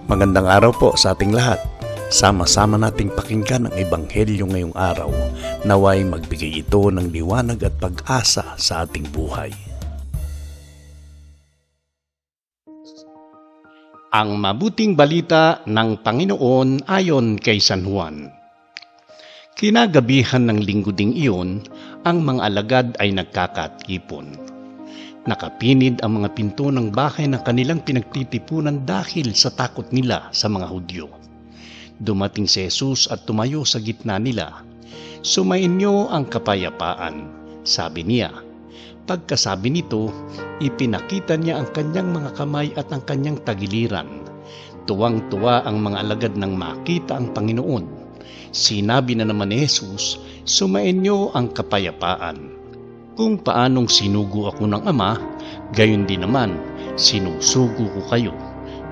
Magandang araw po sa ating lahat. Sama-sama nating pakinggan ang Ebanghelyo ngayong araw. Naway magbigay ito ng liwanag at pag-asa sa ating buhay. Ang mabuting balita ng Panginoon ayon kay San Juan. Kinagabihan ng linggo ding iyon, ang mga alagad ay nagkakatipon. Nakapinid ang mga pinto ng bahay ng kanilang pinagtitipunan dahil sa takot nila sa mga Hudyo. Dumating si Jesus at tumayo sa gitna nila. "Sumainyo ang kapayapaan," sabi niya. Pagkasabi nito, ipinakita niya ang kanyang mga kamay at ang kanyang tagiliran. Tuwang-tuwa ang mga alagad nang makita ang Panginoon. Sinabi na naman ni Jesus, "Sumainyo ang kapayapaan. Kung paanong sinugo ako ng Ama, gayon din naman sinusugo ko kayo."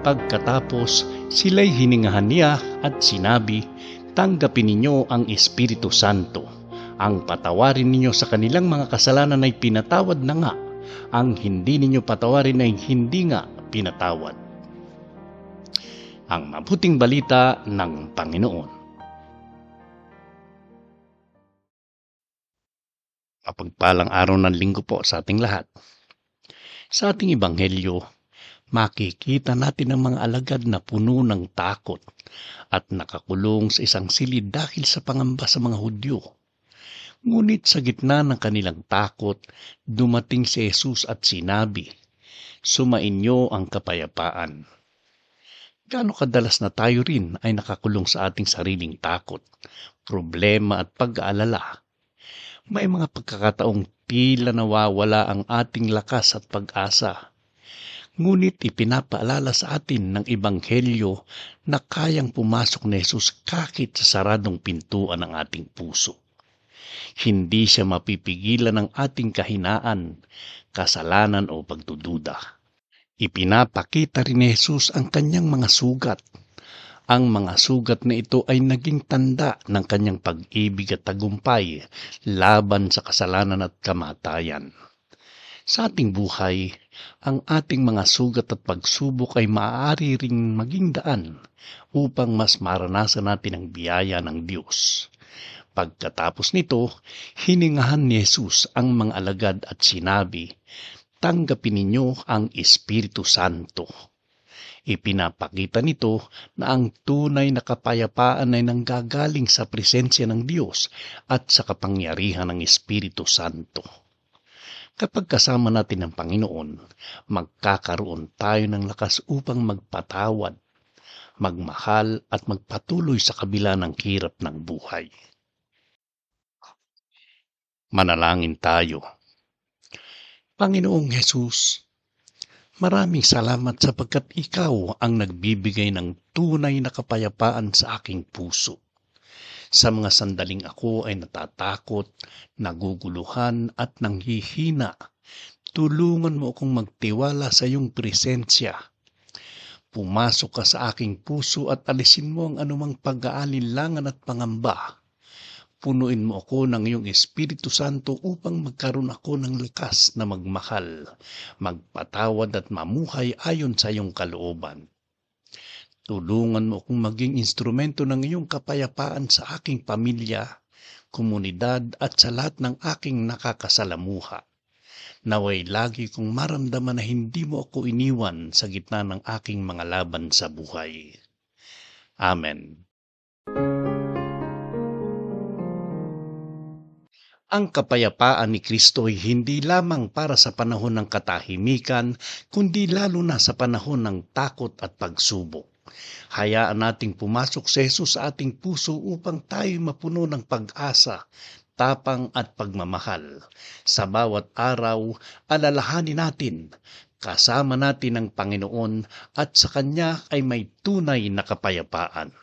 Pagkatapos, sila'y hiningahan niya at sinabi, "Tanggapin ninyo ang Espiritu Santo. Ang patawarin ninyo sa kanilang mga kasalanan ay pinatawad na nga. Ang hindi ninyo patawarin ay hindi nga pinatawad." Ang mabuting balita ng Panginoon. Mapagpalang araw ng linggo po sa ating lahat. Sa ating Ebanghelyo, makikita natin ang mga alagad na puno ng takot at nakakulong sa isang silid dahil sa pangamba sa mga Hudyo. Ngunit sa gitna ng kanilang takot, dumating si Jesus at sinabi, "Sumainyo ang kapayapaan." Gaano kadalas na tayo rin ay nakakulong sa ating sariling takot, problema at pag-aalala. May mga pagkakataong tila nawawala ang ating lakas at pag-asa. Ngunit ipinapaalala sa atin ng Ebanghelyo na kayang pumasok ni Jesus kahit sa saradong pintuan ng ating puso. Hindi siya mapipigilan ng ating kahinaan, kasalanan o pagdududa. Ipinapakita rin ni Jesus ang kanyang mga sugat. Ang mga sugat na ito ay naging tanda ng kanyang pag-ibig at tagumpay laban sa kasalanan at kamatayan. Sa ating buhay, ang ating mga sugat at pagsubok ay maaari ring maging daan upang mas maranasan natin ang biyaya ng Diyos. Pagkatapos nito, hiningahan ni Jesus ang mga alagad at sinabi, "Tanggapin ninyo ang Espiritu Santo." Ipinapakita nito na ang tunay na kapayapaan ay nanggagaling sa presensya ng Diyos at sa kapangyarihan ng Espiritu Santo. Kapag kasama natin ang Panginoon, magkakaroon tayo ng lakas upang magpatawad, magmahal at magpatuloy sa kabila ng hirap ng buhay. Manalangin tayo. Panginoong Jesus, maraming salamat sapagkat ikaw ang nagbibigay ng tunay na kapayapaan sa aking puso. Sa mga sandaling ako ay natatakot, naguguluhan at nanghihina, tulungan mo akong magtiwala sa iyong presensya. Pumasok ka sa aking puso at alisin mo ang anumang pag-aalinlangan at pangamba. Punuin mo ako ng iyong Espiritu Santo upang magkaroon ako ng lakas na magmahal, magpatawad at mamuhay ayon sa iyong kalooban. Tulungan mo akong maging instrumento ng iyong kapayapaan sa aking pamilya, komunidad at sa lahat ng aking nakakasalamuha. Naway lagi kong maramdaman na hindi mo ako iniwan sa gitna ng aking mga laban sa buhay. Amen. Ang kapayapaan ni Kristo ay hindi lamang para sa panahon ng katahimikan, kundi lalo na sa panahon ng takot at pagsubok. Hayaan nating pumasok si Jesus sa ating puso upang tayo mapuno ng pag-asa, tapang at pagmamahal. Sa bawat araw, alalahanin natin, kasama natin ang Panginoon at sa Kanya ay may tunay na kapayapaan.